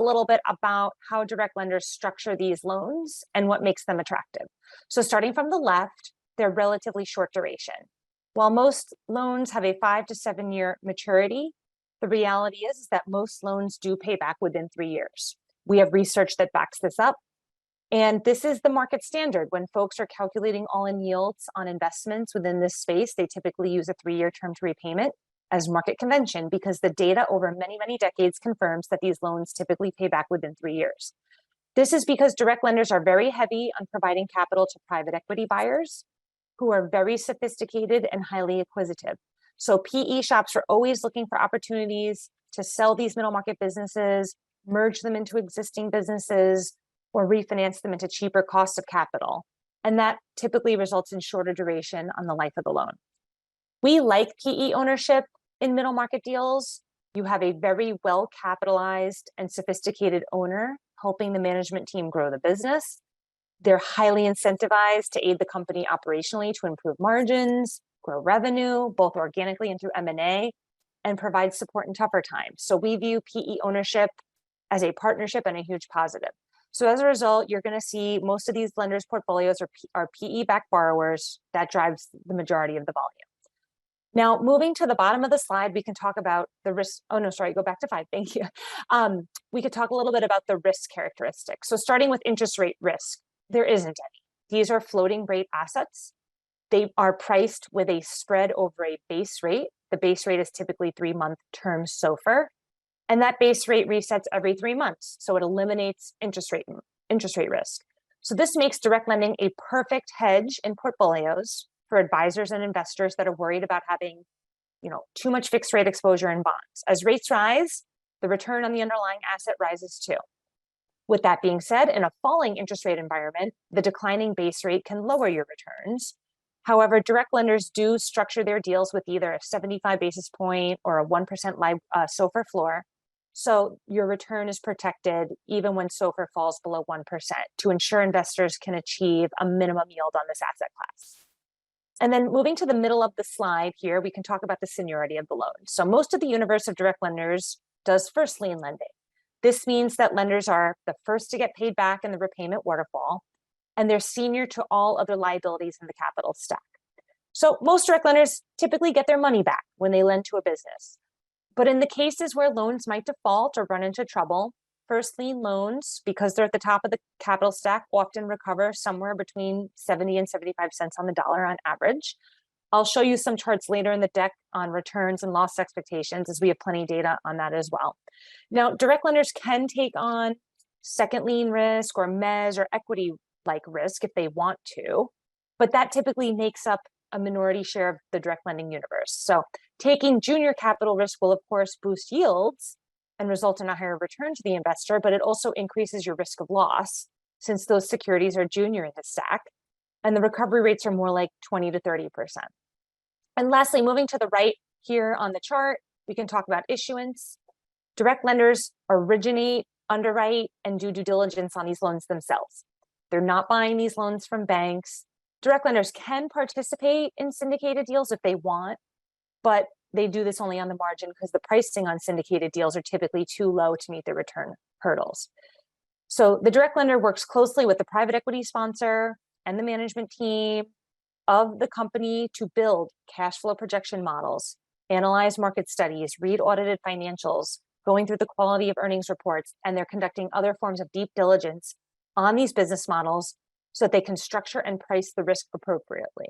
little bit about how direct lenders structure these loans and what makes them attractive. So starting from the left, they're relatively short duration. While most loans have a 5 to 7 year maturity, the reality is that most loans do pay back within 3 years. We have research that backs this up. And this is the market standard. When folks are calculating all-in yields on investments within this space, they typically use a 3-year term to repayment as market convention because the data over many, many decades confirms that these loans typically pay back within 3 years. This is because direct lenders are very heavy on providing capital to private equity buyers who are very sophisticated and highly acquisitive. So PE shops are always looking for opportunities to sell these middle market businesses, merge them into existing businesses, or refinance them into cheaper costs of capital. And that typically results in shorter duration on the life of the loan. We like PE ownership in middle market deals. You have a very well capitalized and sophisticated owner helping the management team grow the business. They're highly incentivized to aid the company operationally to improve margins, grow revenue, both organically and through M&A, and provide support in tougher times. So we view PE ownership as a partnership and a huge positive. So as a result, you're going to see most of these lenders' portfolios are PE-backed borrowers. That drives the majority of the volume. Now, moving to the bottom of the slide, we can talk about the risk. Oh, no, sorry, go back to 5. Thank you. We could talk a little bit about the risk characteristics. So starting with interest rate risk, there isn't any. These are floating rate assets. They are priced with a spread over a base rate. The base rate is typically 3-month term SOFR. And that base rate resets every 3 months. So it eliminates interest rate risk. So this makes direct lending a perfect hedge in portfolios for advisors and investors that are worried about having, too much fixed rate exposure in bonds. As rates rise, the return on the underlying asset rises too. With that being said, in a falling interest rate environment, the declining base rate can lower your returns. However, direct lenders do structure their deals with either a 75 basis point or a 1% SOFR floor. So your return is protected even when SOFR falls below 1% to ensure investors can achieve a minimum yield on this asset class. And then moving to the middle of the slide here, we can talk about the seniority of the loan. So most of the universe of direct lenders does first lien lending. This means that lenders are the first to get paid back in the repayment waterfall, and they're senior to all other liabilities in the capital stack. So most direct lenders typically get their money back when they lend to a business. But in the cases where loans might default or run into trouble, first lien loans, because they're at the top of the capital stack, often recover somewhere between 70 and 75 cents on the dollar on average. I'll show you some charts later in the deck on returns and loss expectations, as we have plenty of data on that as well. Now, direct lenders can take on second lien risk or mezz or equity-like risk if they want to, but that typically makes up a minority share of the direct lending universe. So taking junior capital risk will, of course, boost yields and result in a higher return to the investor, but it also increases your risk of loss since those securities are junior in the stack, and the recovery rates are more like 20 to 30%. And lastly, moving to the right here on the chart, we can talk about issuance. Direct lenders originate, underwrite, and do due diligence on these loans themselves. They're not buying these loans from banks. Direct lenders can participate in syndicated deals if they want, but they do this only on the margin because the pricing on syndicated deals are typically too low to meet the return hurdles. So the direct lender works closely with the private equity sponsor and the management team of the company to build cash flow projection models, analyze market studies, read audited financials, going through the quality of earnings reports, and they're conducting other forms of deep diligence on these business models so that they can structure and price the risk appropriately.